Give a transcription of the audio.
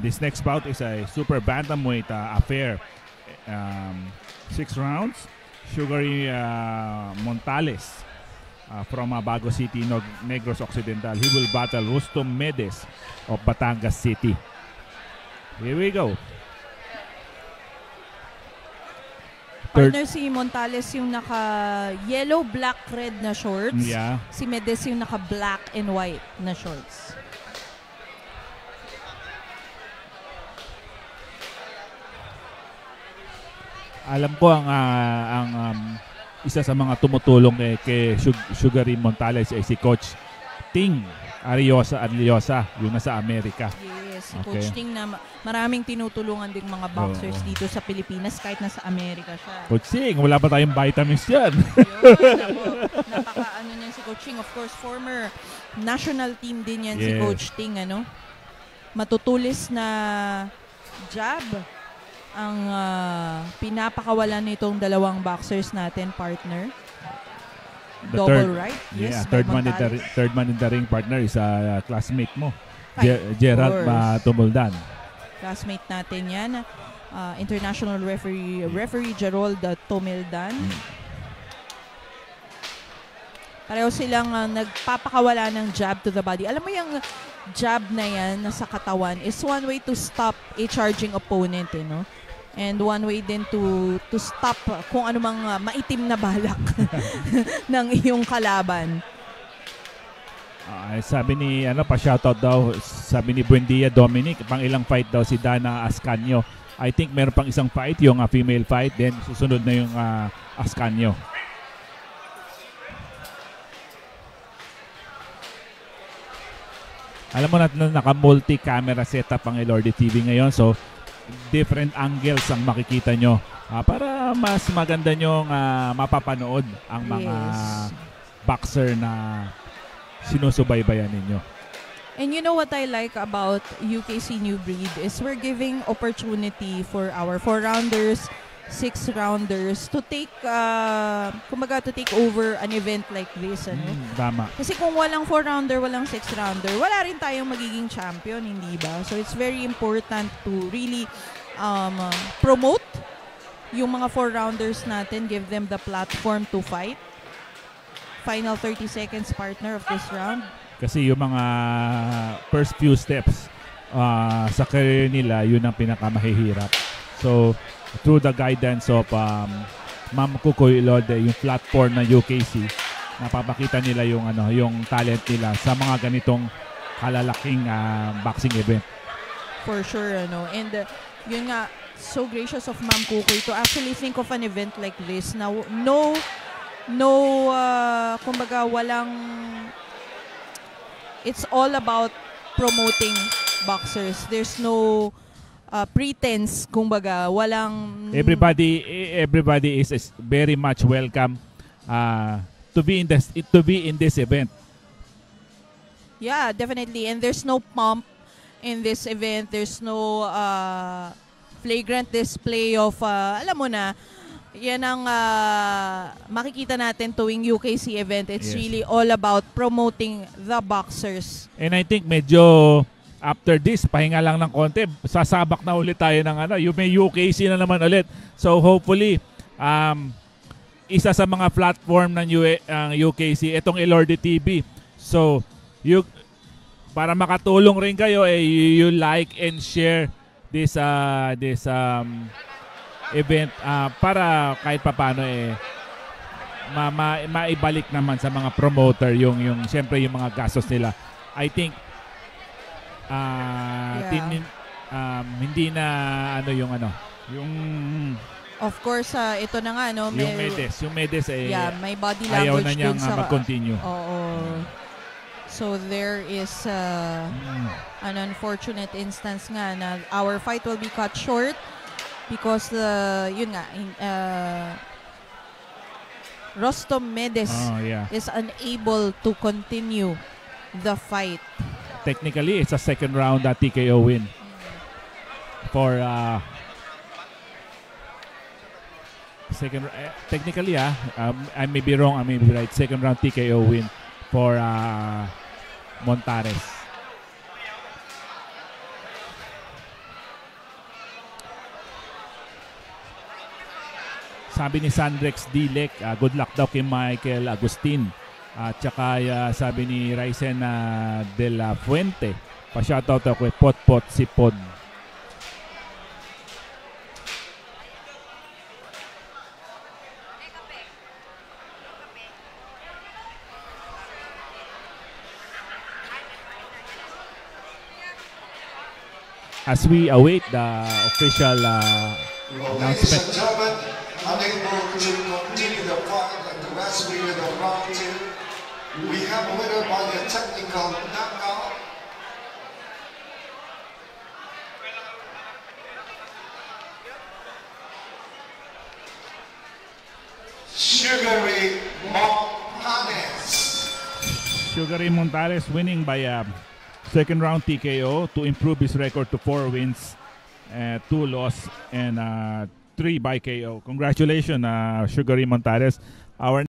this next bout is a super bantamweight affair. 6 rounds. Sugary Montales from Bago City, Negros Occidental. He will battle Rustom Medes of Batangas City. Here we go. Partner si Montales yung naka-yellow, black, red na shorts. Yeah. Si Medes yung naka-black and white na shorts. Alam ko ang isa sa mga tumutulong kay Sugary Montales ay si Coach Ting Ariosa, yung nasa Amerika. Yes, si Coach Ting na maraming tinutulungan ding mga boxers dito sa Pilipinas kahit nasa Amerika siya. Coach Ting, wala pa tayong vitamins yan. Yun, napaka-ano niyan si Coach Ting. Of course, former national team din yan si Coach Ting. Matutulis na jab ang pinapakawalan nitong dalawang boxers natin, partner. Double right? Yes, third man in the ring, partner, is a classmate mo. Gerald Tumuldan. Classmate natin yan. International referee Gerald Tumuldan. Pareho silang nagpapakawala ng jab to the body. Alam mo yung jab na yan sa katawan is one way to stop a charging opponent, no? And one way din to stop kung ano mang maitim na balak ng iyong kalaban. Sabi ni pa-shoutout daw, sabi ni Buendia Dominic, pang ilang fight daw si Dana Ascanio. I think meron pang isang fight, yung female fight, then susunod na yung Ascanio. Alam mo natin na naka-multi-camera setup ang Elorde TV ngayon, so different angles ang makikita nyo para mas maganda nyong mapapanood ang mga boxer na sinusubaybayan ninyo. And you know what I like about UKC New Breed is we're giving opportunity for our 4-rounders, 6-rounders to take to take over an event like this. Tama. Kasi kung walang 4-rounder, walang 6-rounder, wala rin tayong magiging champion, hindi ba? So it's very important to really promote yung mga 4-rounders natin, give them the platform to fight. Final 30 seconds, partner, of this round. Kasi yung mga first few steps sa career nila, yun ang pinakamahihirap. So through the guidance of Ma'am Kukoy Elorde, yung platform ng UKC, napapakita nila yung talent nila sa mga ganitong kalalaking boxing event. For sure, and yun nga, so gracious of Ma'am Kukoy to actually think of an event like this na kumbaga walang, it's all about promoting boxers. There's no pretense, kumbaga, walang... Everybody is very much welcome to be in this event. Yeah, definitely. And there's no pomp in this event. There's no flagrant display of, alam mo na, yan ang makikita natin tuwing UKC event. It's really all about promoting the boxers. And I think medyo after this, pahinga lang ng konti, sasabak na ulit tayo ng yung may UKC na naman ulit. So hopefully, isa sa mga platform ng UKC, itong Elorde TV. So, para makatulong rin kayo, you like and share this event para kahit papaano maibalik naman sa mga promoter yung siyempre yung mga gastos nila. I think hindi na yung of course ito na nga yung Medes may body ayaw language na niyang mag-continue. So there is an unfortunate instance nga na our fight will be cut short because Rustom Medes is unable to continue the fight. Technically, it's a second round TKO win for technically I may be wrong, I may be right. Second round TKO win for Montares. sabi ni Sandrex Dilek, good luck daw kay Michael Agustin. At saka sabi ni Ryzen de la Fuente, pa-shoutout ako kay Potpot si Pod. As we await the official Ladies announcement. and gentlemen, unable to continue the fight and the rest period of round 2, we have a winner by the technical knockout. Sugary Montanes. Sugary Montares winning by second round TKO to improve his record to 4 wins, 2 loss, and 3 by KO. Congratulations, Sugary Montares. Our